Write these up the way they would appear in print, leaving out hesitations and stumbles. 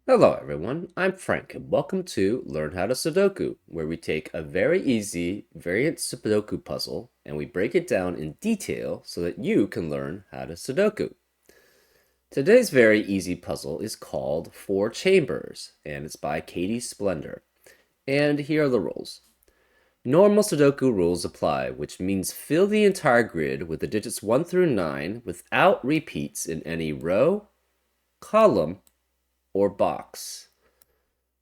Hello everyone, I'm Frank and welcome to Learn How to Sudoku, where we take a very easy variant Sudoku puzzle and we break it down in detail so that you can learn how to Sudoku. Today's very easy puzzle is called Four Chambers and it's by Katie Splendor. And here are the rules. Normal Sudoku rules apply, which means fill the entire grid with the digits 1 through 9 without repeats in any row, column, or box.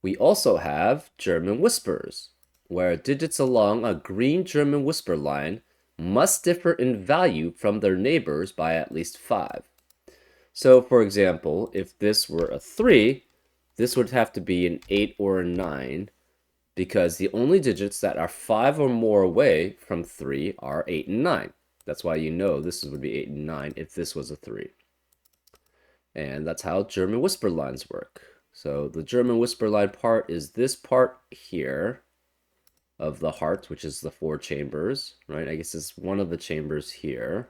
We also have German whispers, where digits along a green German whisper line must differ in value from their neighbors by at least 5. So, for example, if this were a 3, this would have to be an 8 or a 9, because the only digits that are 5 or more away from 3 are 8 and 9. That's why you know this would be 8 and 9 if this was a 3. And that's how German whisper lines work. So the German whisper line part is this part here of the heart, which is the four chambers, right? I guess it's one of the chambers here.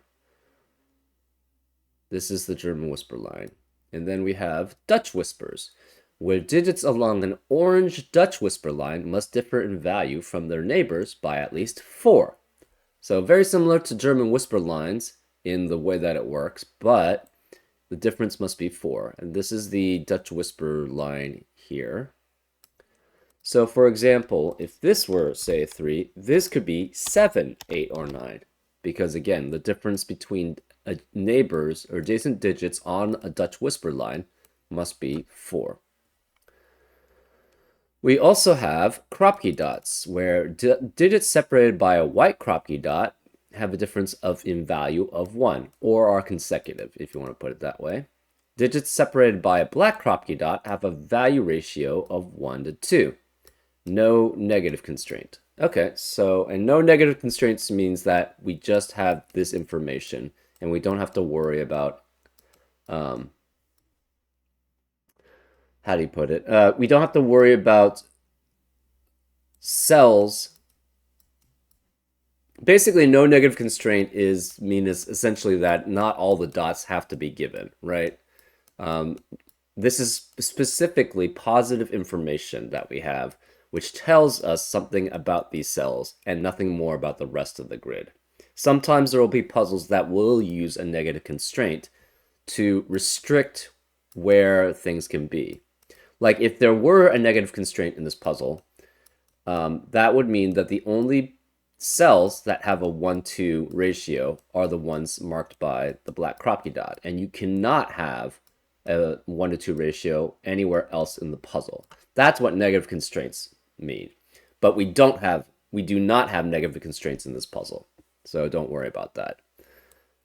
This is the German whisper line. And then we have Dutch whispers, where digits along an orange Dutch whisper line must differ in value from their neighbors by at least 4. So very similar to German whisper lines in the way that it works, but the difference must be 4. And this is the Dutch whisper line here. So for example, if this were, say, 3, this could be 7, 8, or 9. Because again, the difference between neighbors or adjacent digits on a Dutch whisper line must be 4. We also have Kropke dots, where digits separated by a white Kropke dot have a difference in value of 1, or are consecutive, if you want to put it that way. Digits separated by a black Kropke dot have a value ratio of 1 to 2. No negative constraint. Okay, so, and no negative constraints means that we just have this information, and we don't have to worry about, how do you put it? We don't have to worry about cells. Basically, no negative constraint means essentially that not all the dots have to be given, right? This is specifically positive information that we have, which tells us something about these cells and nothing more about the rest of the grid. Sometimes there will be puzzles that will use a negative constraint to restrict where things can be. Like if there were a negative constraint in this puzzle, that would mean that the only cells that have a 1-2 ratio are the ones marked by the black Kropke dot, and you cannot have a 1-2 ratio anywhere else in the puzzle. That's what negative constraints mean. But we do not have negative constraints in this puzzle, so don't worry about that.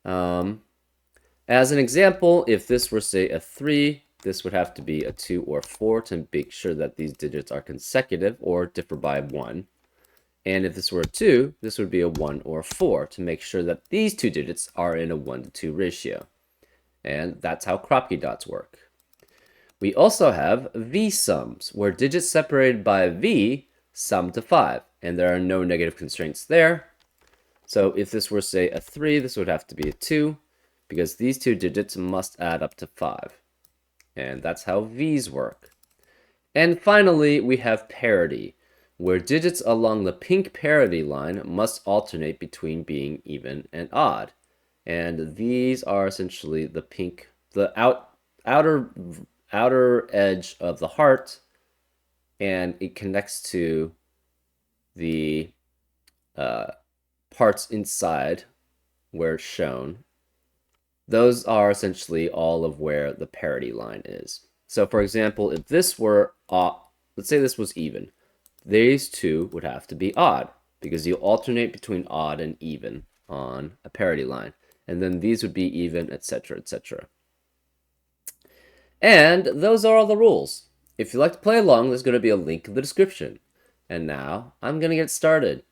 As an example, if this were, say, a 3, this would have to be a 2 or 4 to make sure that these digits are consecutive or differ by 1. And if this were a 2, this would be a 1 or a 4 to make sure that these two digits are in a 1-to-2 ratio. And that's how Kropke dots work. We also have V-sums, where digits separated by V sum to 5, and there are no negative constraints there. So if this were, say, a 3, this would have to be a 2, because these two digits must add up to 5. And that's how V's work. And finally, we have parity, where digits along the pink parity line must alternate between being even and odd. And these are essentially the pink, the outer edge of the heart, and it connects to the parts inside where it's shown. Those are essentially all of where the parity line is. So for example, if this were, let's say this was even, these two would have to be odd, because you alternate between odd and even on a parity line. And then these would be even, etc., etc. And those are all the rules. If you'd like to play along, there's going to be a link in the description. And now, I'm going to get started.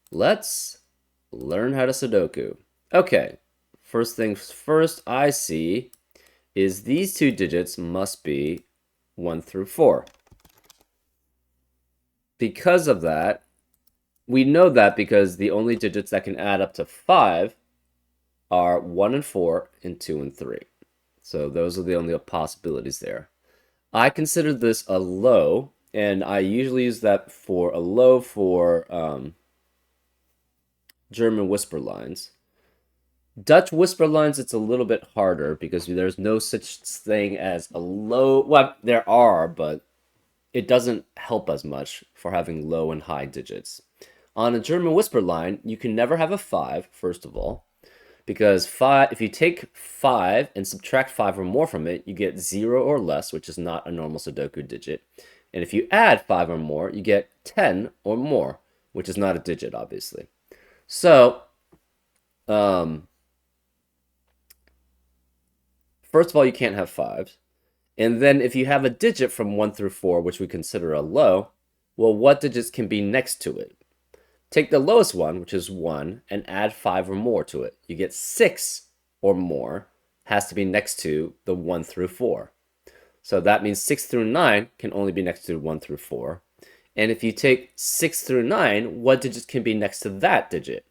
Let's learn how to Sudoku. Okay, first things first I see is these two digits must be 1 through 4. Because of that, we know that because the only digits that can add up to 5 are 1 and 4 and 2 and 3. So those are the only possibilities there. I consider this a low, and I usually use that for a low for German whisper lines. Dutch whisper lines, it's a little bit harder because there's no such thing as a low. Well, there are, but it doesn't help as much for having low and high digits. On a German whisper line, you can never have a 5, first of all, because 5, if you take 5 and subtract 5 or more from it, you get 0 or less, which is not a normal Sudoku digit. And if you add 5 or more, you get 10 or more, which is not a digit, obviously. So, um, first of all, you can't have 5s. And then if you have a digit from 1 through 4, which we consider a low, well, what digits can be next to it? Take the lowest one, which is 1, and add 5 or more to it. You get 6 or more has to be next to the 1 through 4. So that means 6 through 9 can only be next to 1 through 4. And if you take 6 through 9, what digits can be next to that digit?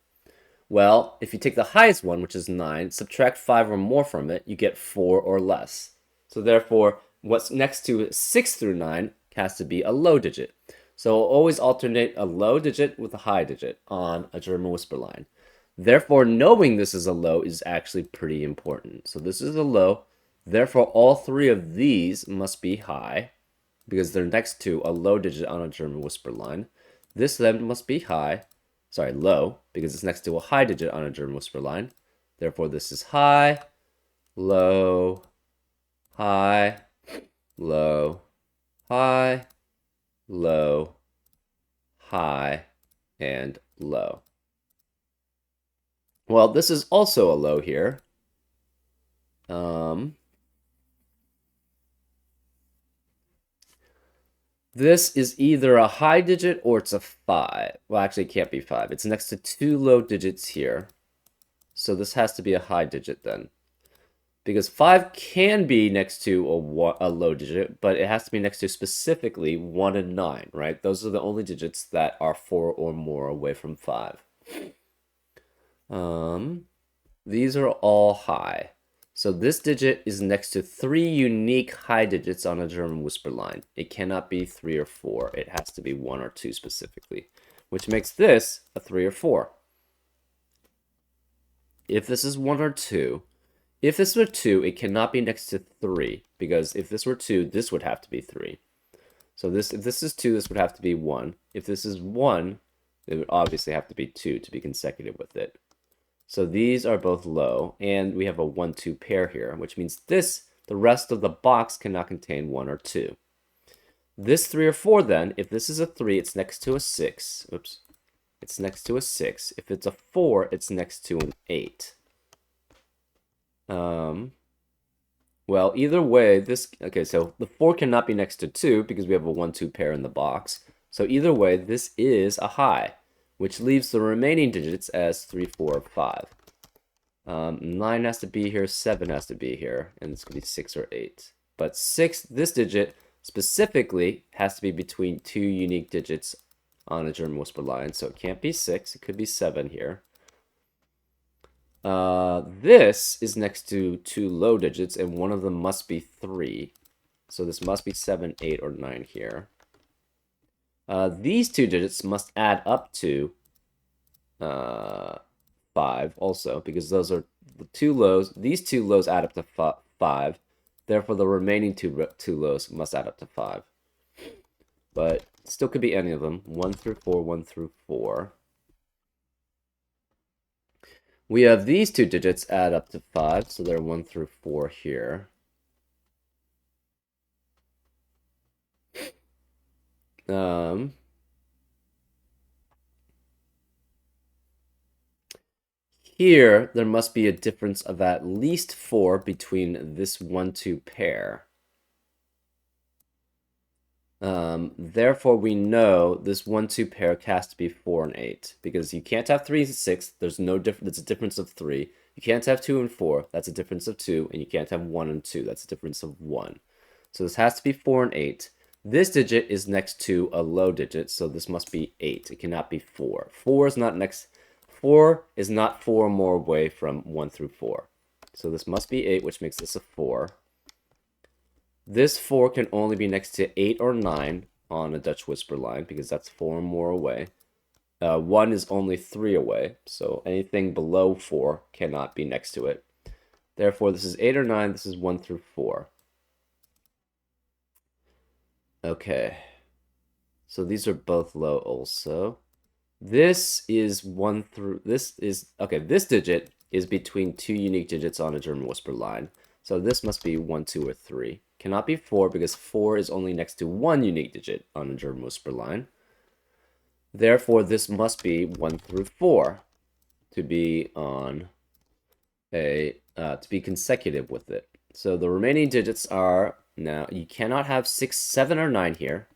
Well, if you take the highest one, which is 9, subtract 5 or more from it, you get 4 or less. So therefore, what's next to 6 through 9 has to be a low digit. So we'll always alternate a low digit with a high digit on a German whisper line. Therefore, knowing this is a low is actually pretty important. So this is a low. Therefore, all three of these must be high because they're next to a low digit on a German whisper line. This then must be high. Sorry, low, because it's next to a high digit on a German whisper line. Therefore, this is high, low, high, low, high, low, high, and low. Well, this is also a low here. This is either a high digit or it's a 5. Well, actually, it can't be 5. It's next to 2 low digits here. So this has to be a high digit then. Because 5 can be next to a low digit, but it has to be next to specifically 1 and 9, right? Those are the only digits that are 4 or more away from 5. These are all high. So this digit is next to 3 unique high digits on a German whisper line. It cannot be 3 or 4. It has to be 1 or 2 specifically, which makes this a 3 or 4. If this is 1 or 2, if this were 2, it cannot be next to 3, because if this were 2, this would have to be 3. So if this is 2, this would have to be 1. If this is 1, it would obviously have to be 2 to be consecutive with it. So these are both low, and we have a 1-2 pair here, which means the rest of the box cannot contain 1 or 2. This 3 or 4 then, if this is a 3, it's next to a 6. Oops. It's next to a 6. If it's a 4, it's next to an 8. Well, either way, okay, so the 4 cannot be next to 2 because we have a 1-2 pair in the box. So either way, this is a high, which leaves the remaining digits as 3, 4, 5. 9 has to be here, 7 has to be here, and it's going to be 6 or 8. But 6, this digit specifically has to be between 2 unique digits on a German whisper line, so it can't be 6, it could be 7 here. This is next to 2 low digits, and one of them must be 3. So this must be 7, 8, or 9 here. These 2 digits must add up to 5 also, because those are the 2 lows. These 2 lows add up to 5. Therefore, the remaining two lows must add up to 5. But still could be any of them. 1 through 4, 1 through 4. We have these 2 digits add up to 5, so they're 1 through 4 here. Here, there must be a difference of at least 4 between this 1-2 pair. Therefore, we know this 1-2 pair has to be 4 and 8, because you can't have 3 and 6. There's no difference. That's a difference of 3. You can't have 2 and 4. That's a difference of 2. And you can't have 1 and 2. That's a difference of 1. So this has to be 4 and 8. This digit is next to a low digit, so this must be 8. It cannot be 4. 4 is not next. 4 is not 4 or more away from 1 through 4. So this must be 8, which makes this a 4. This 4 can only be next to 8 or 9 on a Dutch whisper line because that's 4 or more away. 1 is only 3 away, so anything below 4 cannot be next to it. Therefore, this is 8 or 9, this is 1 through 4. Okay. So these are both low also. This is 1 through, okay, this digit is between 2 unique digits on a German whisper line. So this must be 1, 2, or 3. Cannot be 4 because 4 is only next to 1 unique digit on a German whisper line. Therefore, this must be 1 through 4 to be on to be consecutive with it. So the remaining digits are, now you cannot have 6, 7, or 9 here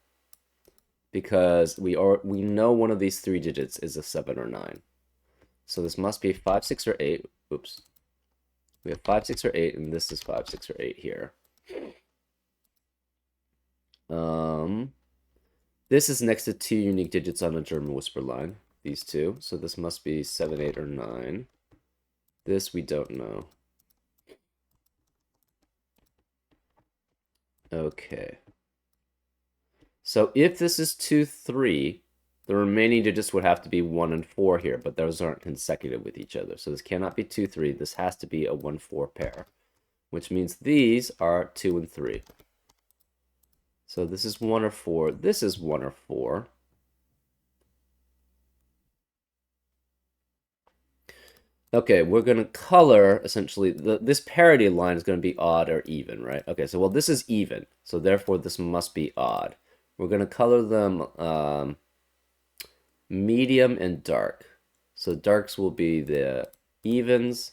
because we know one of these 3 digits is a 7 or 9. So this must be 5, 6, or 8. Oops. We have 5, 6, or 8, and this is 5, 6, or 8 here. This is next to 2 unique digits on a German whisper line. These two. So this must be 7, 8, or 9. This we don't know. Okay. So if this is 2, 3, the remaining digits would have to be 1 and 4 here, but those aren't consecutive with each other. So this cannot be 2, 3. This has to be a 1, 4 pair, which means these are 2 and 3. So this is 1 or 4. This is 1 or 4. Okay, we're going to color, essentially, this parity line is going to be odd or even, right? Okay, so, well, this is even, so therefore this must be odd. We're going to color them medium and dark. So darks will be the evens,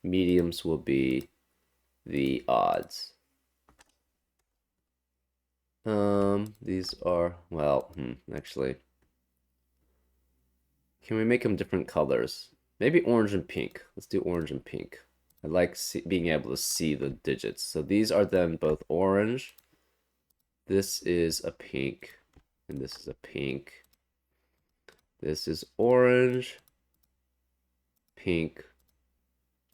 mediums will be the odds. These are, well, actually, can we make them different colors? Maybe orange and pink. Let's do orange and pink. I like being able to see the digits. So these are then both orange. This is a pink, and this is a pink. This is orange, pink,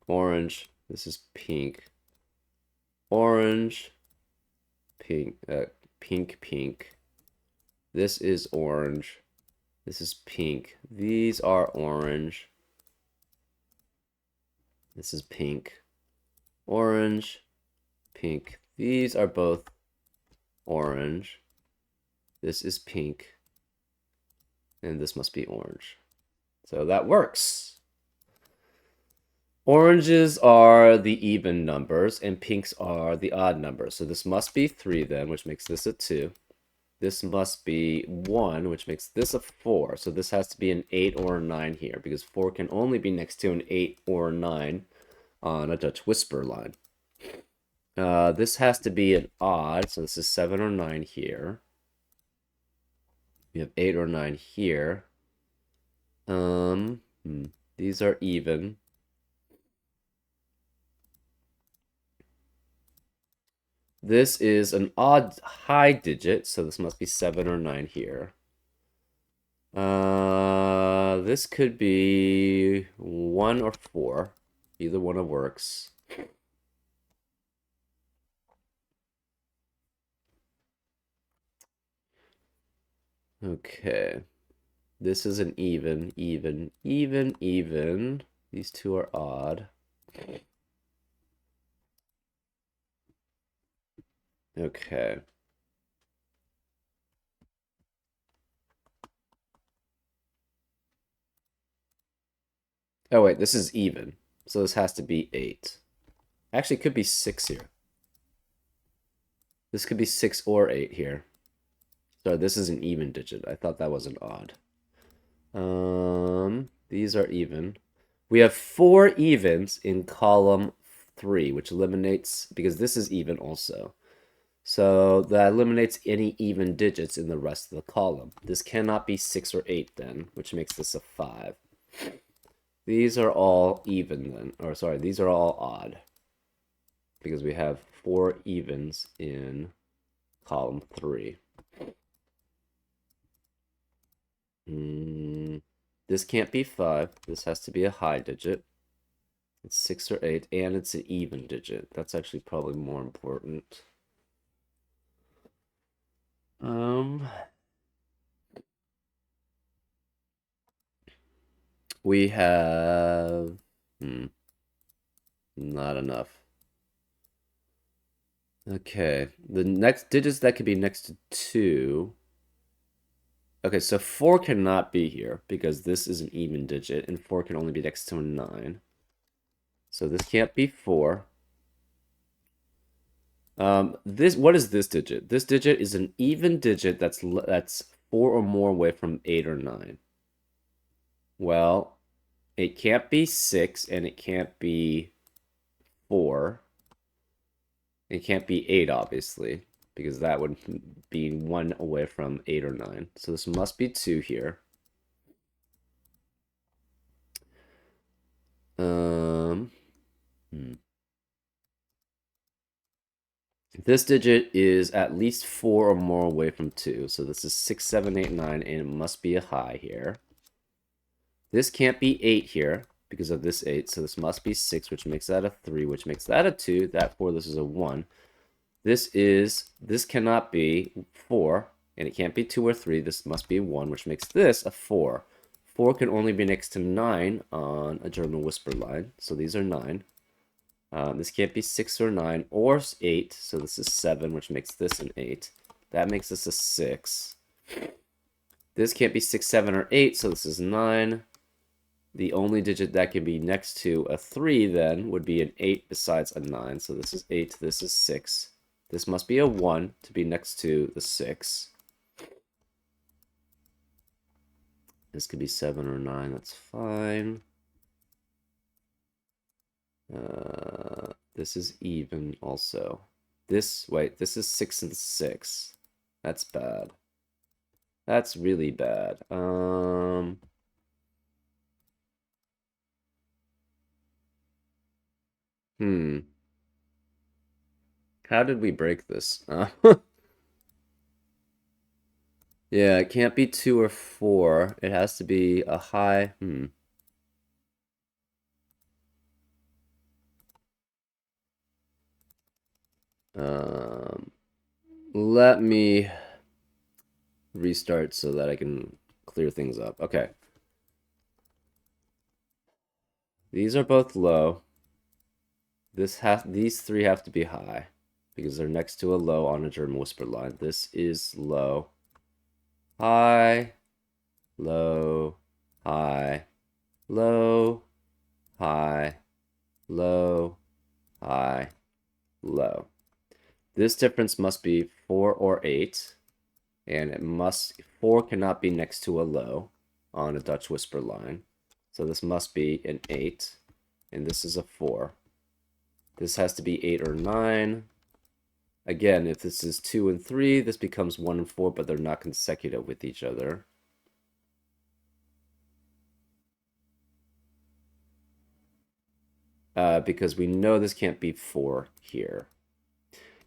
orange. This is pink, orange, pink, pink, pink. This is orange. This is pink. These are orange. This is pink, orange, pink. These are both orange. This is pink. And this must be orange. So that works. Oranges are the even numbers, and pinks are the odd numbers. So this must be 3 then, which makes this a 2. This must be 1, which makes this a 4. So this has to be an 8 or a 9 here, because 4 can only be next to an 8 or a 9 on a Dutch whisper line. This has to be an odd, so this is 7 or 9 here. We have 8 or 9 here. These are even. This is an odd high digit, so this must be 7 or 9 here. This could be 1 or 4. Either one works. Okay. This is an even, even, even, even. These two are odd. Okay. Oh, wait, this is even. So this has to be 8. Actually, it could be 6 here. This could be 6 or 8 here. Sorry, this is an even digit. I thought that was an odd. These are even. We have 4 evens in column 3, which eliminates, because this is even also. So that eliminates any even digits in the rest of the column. This cannot be 6 or 8 then, which makes this a 5. These are all even then, or sorry, these are all odd. Because we have 4 evens in column 3. This can't be 5. This has to be a high digit. It's 6 or 8, and it's an even digit. That's actually probably more important. Um, we have not enough. Okay, the next digits that could be next to 2. Okay, so 4 cannot be here because this is an even digit, and 4 can only be next to a 9. So this can't be 4. What is this digit? This digit is an even digit that's 4 or more away from 8 or 9. Well, it can't be 6 and it can't be 4. It can't be 8, obviously, because that would be 1 away from 8 or 9. So this must be 2 here. Um, hmm. This digit is at least 4 or more away from 2. So this is 6, 7, 8, 9, and it must be a high here. This can't be 8 here because of this 8. So this must be 6, which makes that a 3, which makes that a 2. That 4, this is a 1. This cannot be 4, and it can't be 2 or 3. This must be 1, which makes this a 4. 4 can only be next to 9 on a German whisper line. So these are 9. This can't be 6 or 9 or 8. So this is 7, which makes this an 8. That makes this a 6. This can't be 6, 7, or 8. So this is 9. The only digit that can be next to a 3 then would be an 8 besides a 9. So this is 8. This is 6. This must be a 1 to be next to the 6. This could be 7 or 9. That's fine. This is even also. Wait, this is 6 and 6. That's bad. That's really bad. How did we break this? Yeah, it can't be 2 or 4. It has to be a high. Um, Let me restart so that I can clear things up. Okay. These are both low. These 3 have to be high because they're next to a low on a German whisper line. This is low. High, low, high, low, high, low, high, low. This difference must be 4 or 8, and 4 cannot be next to a low on a Dutch whisper line. So this must be an 8, and this is a 4. This has to be 8 or 9. Again, if this is 2 and 3, this becomes 1 and 4, but they're not consecutive with each other. Because we know this can't be 4 here.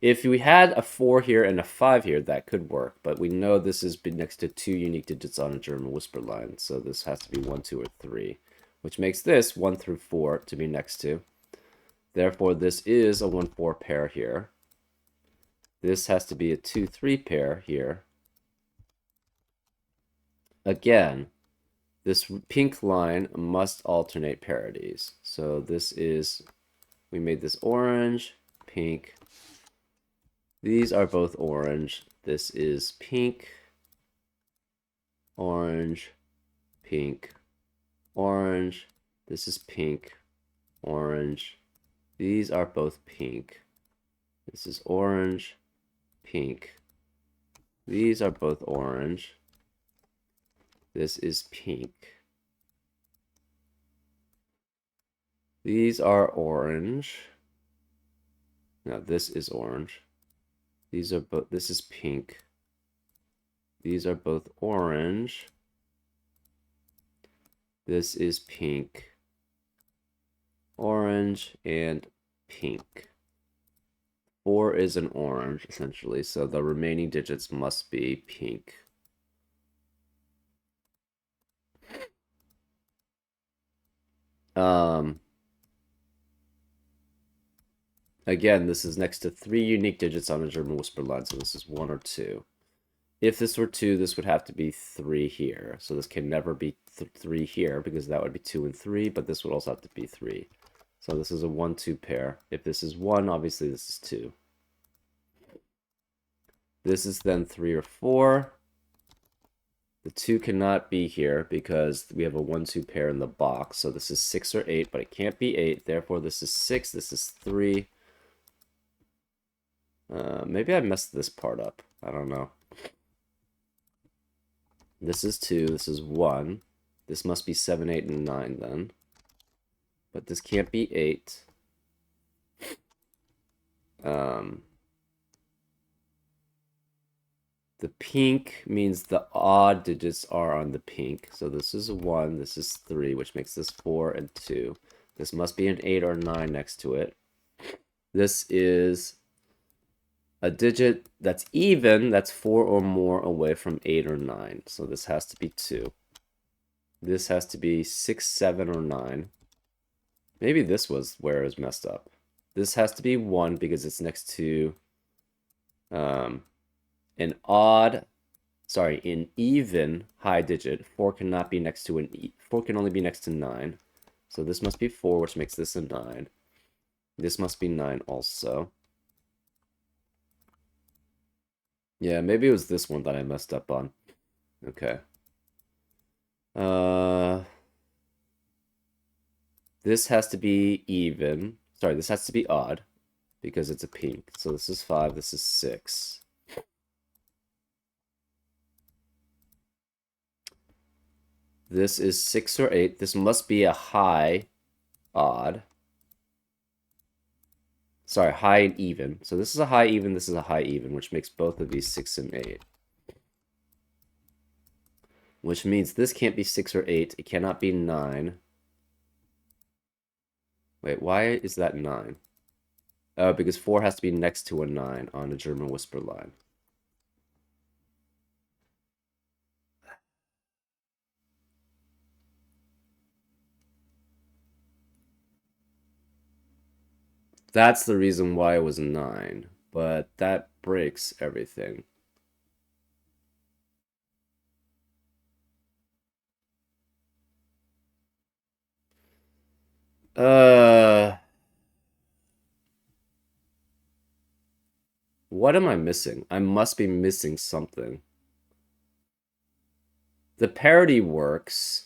If we had a 4 here and a 5 here, that could work, but we know this is next to 2 unique digits on a German whisper line, so this has to be 1, 2, or 3, which makes this 1 through 4 to be next to. Therefore, this is a 1-4 pair here. This has to be a 2-3 pair here. Again, this pink line must alternate parities. So we made this orange, pink. These are both orange. This is pink, orange, pink, orange. This is pink, orange. These are both pink. This is orange, pink. These are both orange. This is pink. These are orange. Now this is orange. This is pink. These are both orange. This is pink, orange, and pink. 4 is an orange, essentially, so the remaining digits must be pink. Again, this is next to 3 unique digits on a German whisper line, so this is 1 or 2. If this were 2, this would have to be 3 here. So this can never be 3 here because that would be 2 and 3, but this would also have to be 3. So this is a 1-2 pair. If this is 1, obviously this is 2. This is then 3 or 4. The 2 cannot be here because we have a 1-2 pair in the box. So this is 6 or 8, but it can't be 8. Therefore, this is 6. This is 3. Maybe I messed this part up. I don't know. This is 2. This is 1. This must be 7, 8, and 9 then. But this can't be 8. The pink means the odd digits are on the pink. So this is 1, this is 3, which makes this 4 and 2. This must be an 8 or 9 next to it. This is a digit that's even, that's 4 or more away from 8 or 9. So this has to be 2. This has to be 6, 7, or 9. Maybe this was where it was messed up. This has to be 1 because it's next to an even high digit. 4 cannot be next to 4 can only be next to 9. So this must be 4, which makes this a 9. This must be 9 also. Yeah, maybe it was this one that I messed up on. Okay. This has to be even. Sorry, this has to be odd because it's a pink. So this is 5, this is 6. This is 6 or 8. This must be a high odd. Sorry, high and even. So this is a high even, this is a high even, which makes both of these 6 and 8. Which means this can't be 6 or 8. It cannot be 9. Wait, why is that 9? Oh, because 4 has to be next to a 9 on a German whisper line. That's the reason why it was 9. But that breaks everything. What am I missing? I must be missing something. The parity works.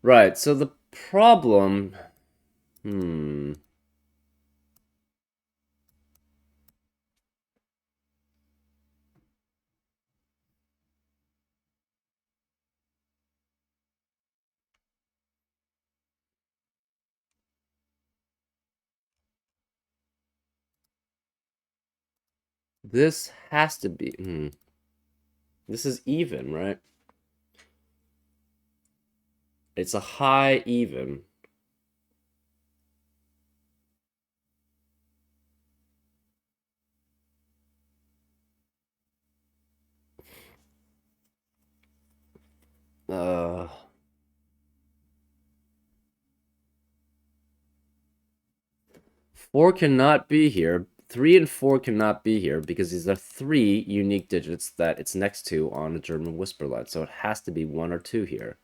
Right, so the problem... This has to be... This is even, right? It's a high even. Uh... 4 cannot be here. 3 and 4 cannot be here because these are 3 unique digits that it's next to on a German whisper line. So it has to be 1 or 2 here.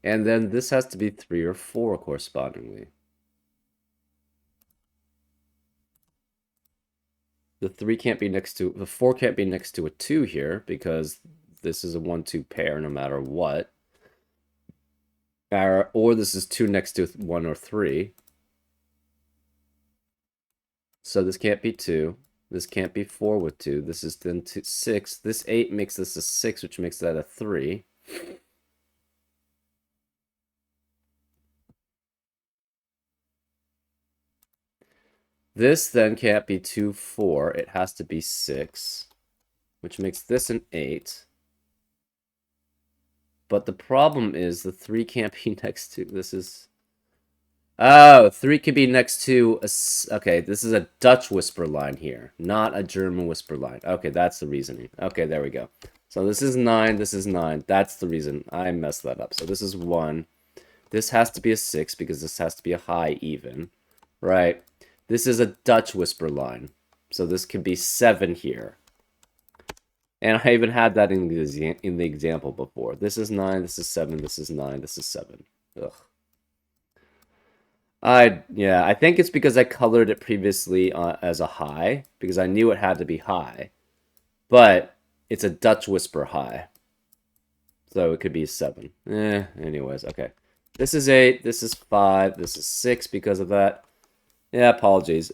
And then this has to be 3 or 4 correspondingly. The 3 can't be next to... The 4 can't be next to a 2 here because this is a 1-2 pair no matter what. Or this is 2 next to 1 or 3. So this can't be 2. This can't be 4 with 2. This is then 6. This 8 makes this a 6, which makes that a 3. This then can't be 2, 4. It has to be 6, which makes this an 8. But the problem is the 3 can't be next to... This is... Oh, 3 could be next to okay, this is a Dutch whisper line here, not a German whisper line. Okay, that's the reasoning. Okay, there we go. So this is 9, this is 9. That's the reason I messed that up. So this is 1. This has to be a 6 because this has to be a high even. Right. This is a Dutch whisper line. So this could be 7 here. And I even had that in the example before. This is 9, this is 7, this is 9, this is 7. Ugh. Yeah, I think it's because I colored it previously as a high, because I knew it had to be high. But it's a Dutch whisper high. So it could be 7. Anyways, okay. This is 8, this is 5, this is 6 because of that. Yeah, apologies.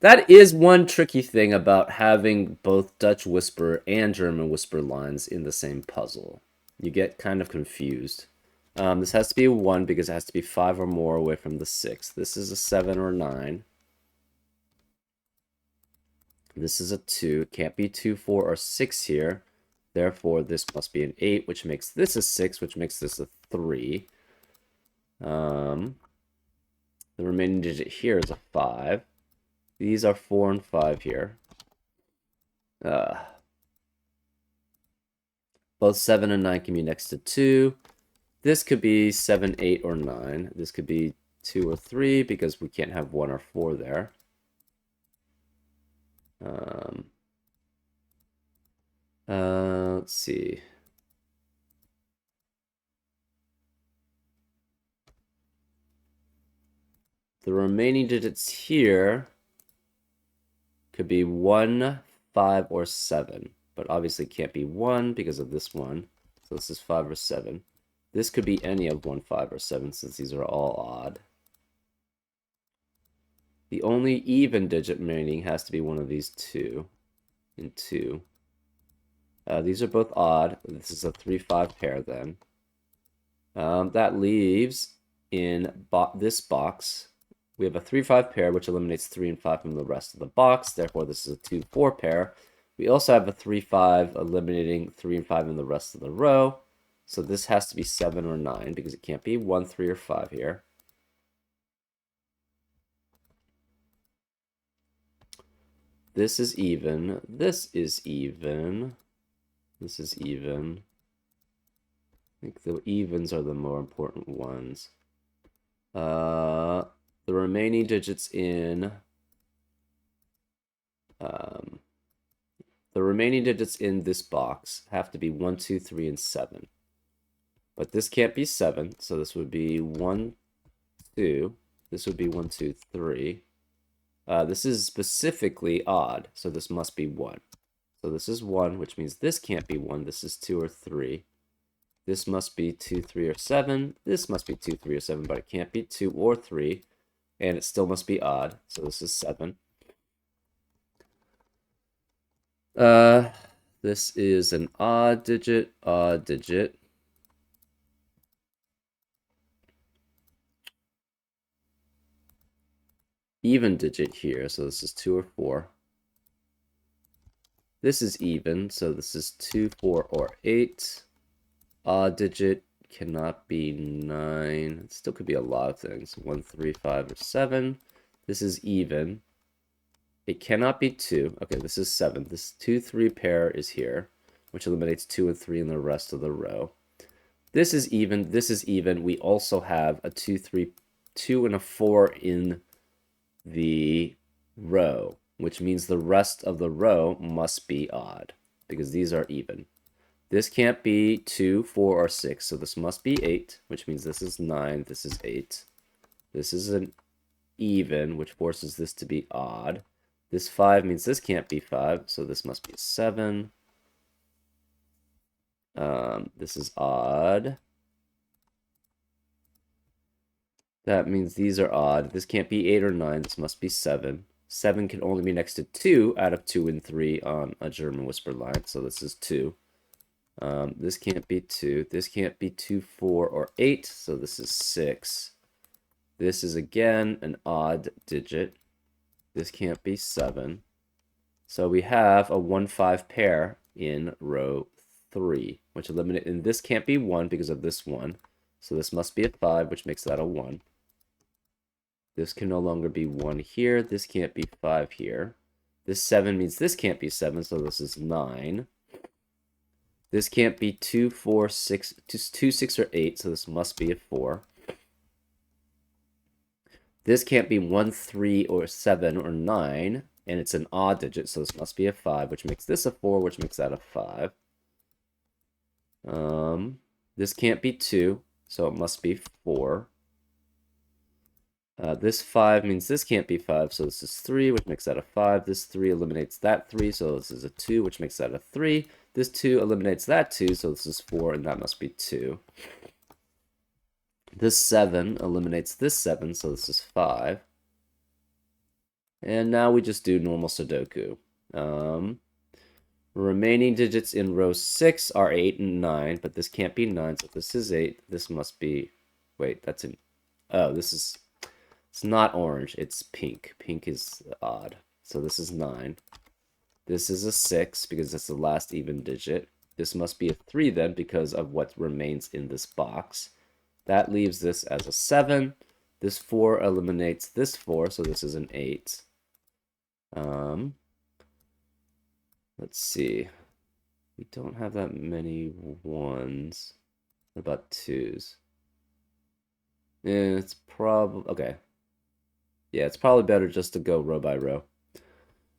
That is one tricky thing about having both Dutch whisper and German whisper lines in the same puzzle. You get kind of confused. This has to be a 1 because it has to be 5 or more away from the 6. This is a 7 or 9. This is a 2. It can't be 2, 4, or 6 here. Therefore, this must be an 8, which makes this a 6, which makes this a 3. The remaining digit here is a 5. These are 4 and 5 here. Both 7 and 9 can be next to 2. This could be 7, 8, or 9. This could be 2 or 3 because we can't have 1 or 4 there. Let's see. The remaining digits here could be 1, 5, or 7. But obviously can't be 1 because of this one. So this is 5 or 7. This could be any of 1, 5, or 7 since these are all odd. The only even digit remaining has to be one of these two. And 2. These are both odd. This is a 3, 5 pair then. That leaves in this box, we have a 3, 5 pair, which eliminates 3 and 5 from the rest of the box. Therefore, this is a 2, 4 pair. We also have a 3, 5, eliminating 3 and 5 in the rest of the row. So this has to be 7 or 9 because it can't be 1, 3, or 5 here. This is even. This is even. This is even. I think the evens are the more important ones. The remaining digits in this box have to be 1, 2, 3, and 7. But this can't be 7, so this would be 1, 2. This would be 1, 2, 3. This is specifically odd, so this must be 1. So this is 1, which means this can't be 1. This is 2 or 3. This must be 2, 3, or 7. This must be 2, 3, or 7, but it can't be 2 or 3. And it still must be odd, so this is 7. This is an odd digit, odd digit. Even digit here, so this is 2 or 4. This is even, so this is 2, 4, or 8. Odd digit cannot be 9. It still could be a lot of things. 1, 3, 5, or 7. This is even. It cannot be 2. Okay, this is 7. This 2, 3 pair is here, which eliminates 2 and 3 in the rest of the row. This is even. This is even. We also have a 2, 3, 2, and a 4 in the row, which means the rest of the row must be odd because these are even. This can't be 2, 4, or 6, so this must be 8, which means this is 9, this is 8. This is an even, which forces this to be odd. This 5 means this can't be 5, so this must be 7. This is odd. That means these are odd. This can't be 8 or 9, this must be 7. 7 can only be next to 2 out of 2 and 3 on a German whisper line, so this is 2. This can't be 2. This can't be 2, 4, or 8, so this is 6. This is again an odd digit. This can't be 7. So we have a 1, 5 pair in row 3, which eliminate, and this can't be 1 because of this 1. So this must be a 5, which makes that a 1. This can no longer be 1 here. This can't be 5 here. This 7 means this can't be 7, so this is 9. This can't be 2, 4, 6, 2, 6, or 8, so this must be a 4. This can't be 1, 3, or 7, or 9, and it's an odd digit, so this must be a 5, which makes this a 4, which makes that a 5. This can't be 2, so it must be 4. This 5 means this can't be 5, so this is 3, which makes that a 5. This 3 eliminates that 3, so this is a 2, which makes that a 3. This 2 eliminates that 2, so this is 4, and that must be 2. This 7 eliminates this 7, so this is 5. And now we just do normal Sudoku. Remaining digits in row 6 are 8 and 9, but this can't be 9, so this is 8. This must be... Wait, that's in... Oh, this is... It's not orange, it's pink. Pink is odd. So this is 9. This is a 6 because it's the last even digit. This must be a 3 then because of what remains in this box. That leaves this as a 7. This 4 eliminates this 4, so this is an 8. Let's see. We don't have that many 1s. What about 2s? It's probably... Okay. Yeah, it's probably better just to go row by row.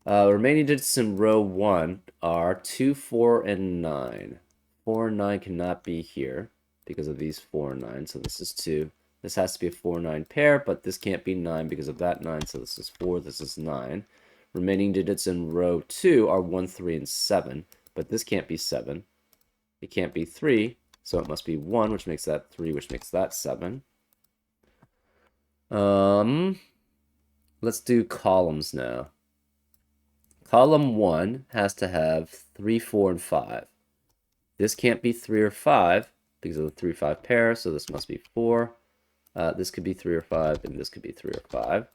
Remaining digits in row 1 are 2, 4, and 9. 4 and 9 cannot be here because of these 4 and 9, so this is 2. This has to be a 4-9 pair, but this can't be 9 because of that 9, so this is 4, this is 9. Remaining digits in row 2 are 1, 3, and 7, but this can't be 7. It can't be 3, so it must be 1, which makes that 3, which makes that 7. Let's do columns now. Column 1 has to have 3, 4, and 5. This can't be 3 or 5 because of the 3, 5 pair, so this must be 4. This could be 3 or 5, and this could be 3 or 5.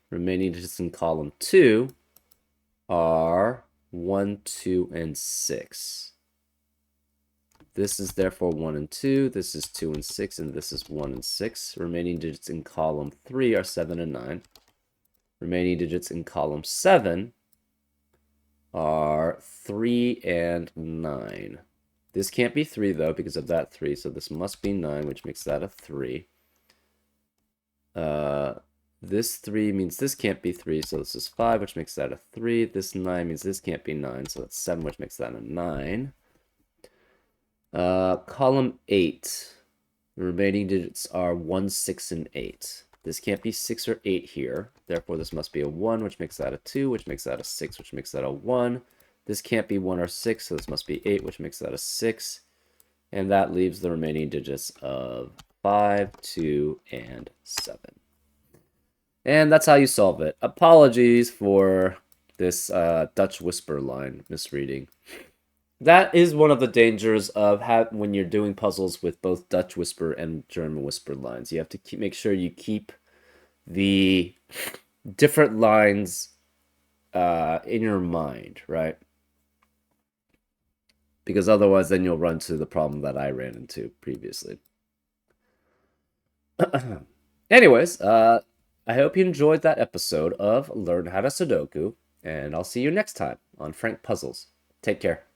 Remaining digits in column 2 are 1, 2, and 6. This is therefore 1 and 2, this is 2 and 6, and this is 1 and 6. Remaining digits in column 3 are 7 and 9. Remaining digits in column 7 are 3 and 9. This can't be 3, though, because of that 3, so this must be 9, which makes that a 3. This 3 means this can't be 3, so this is 5, which makes that a 3. This 9 means this can't be 9, so that's 7, which makes that a 9. Column 8. The remaining digits are 1, 6, and 8. This can't be 6 or 8 here. Therefore, this must be a 1, which makes that a 2, which makes that a 6, which makes that a 1. This can't be 1 or 6, so this must be 8, which makes that a 6. And that leaves the remaining digits of 5, 2, and 7. And that's how you solve it. Apologies for this Dutch whisper line misreading. That is one of the dangers of when you're doing puzzles with both Dutch whisper and German whisper lines. You have to make sure you keep the different lines in your mind, right? Because otherwise then you'll run into the problem that I ran into previously. Anyways, I hope you enjoyed that episode of Learn How to Sudoku, and I'll see you next time on Frank Puzzles. Take care.